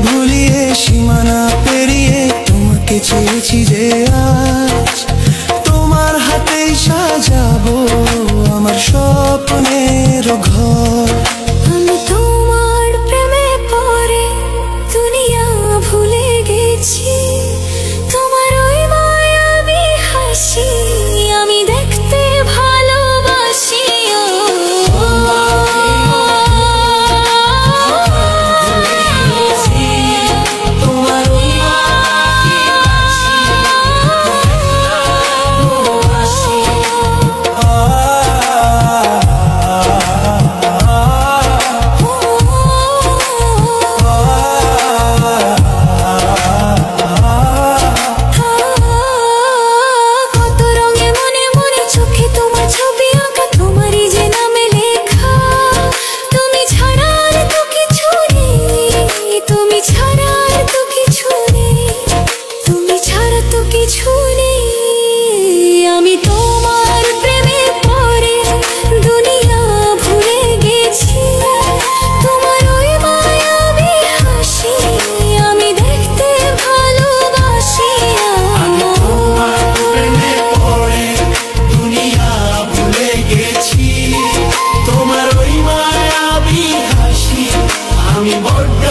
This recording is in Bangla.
ভুলিয়ে সীমানা পেরিয়ে তোমাকে চেয়েছি যে আজ তোমার হাতেই সাজাবো আমার স্বপ্নের ঘর। আমি তোমার প্রেমে পড়ে দুনিয়া ভুলে গেছি, তোমার ওই মায়াবী হাসি আমি দেখতে ভালোবাসি। আমি তোমার প্রেমে পড়ে দুনিয়া ভুলে গেছি, তোমার ওই মায়াবী হাসি আমি দেখতে ভালোবাসি। আমি তোমার প্রেমে পড়ে দুনিয়া ভুলে গেছি, তোমার ওই মায়াবী হাসি আমি বড্ড